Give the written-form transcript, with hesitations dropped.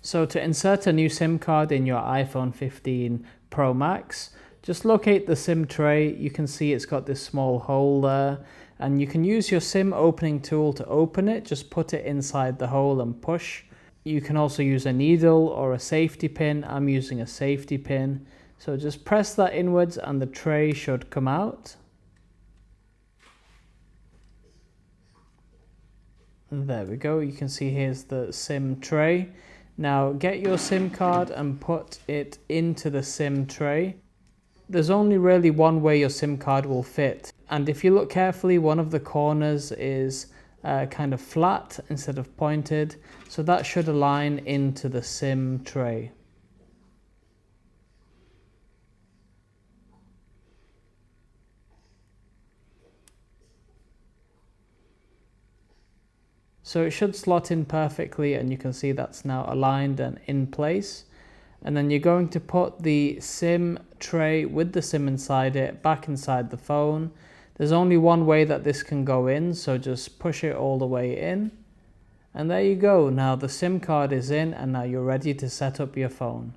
So to insert a new SIM card in your iPhone 15 Pro Max, just locate the SIM tray. You can see it's got this small hole there, and you can use your SIM opening tool to open it. Just put it inside the hole and push. You can also use a needle or a safety pin. I'm using a safety pin. So just press that inwards and the tray should come out. There we go. You can see here's the SIM tray. Now get your SIM card and put it into the SIM tray. There's only really one way your SIM card will fit. And if you look carefully, one of the corners is kind of flat instead of pointed. So that should align into the SIM tray. So it should slot in perfectly, and you can see that's now aligned and in place. And then you're going to put the SIM tray with the SIM inside it back inside the phone. There's only one way that this can go in, so just push it all the way in. And there you go. Now the SIM card is in, and now you're ready to set up your phone.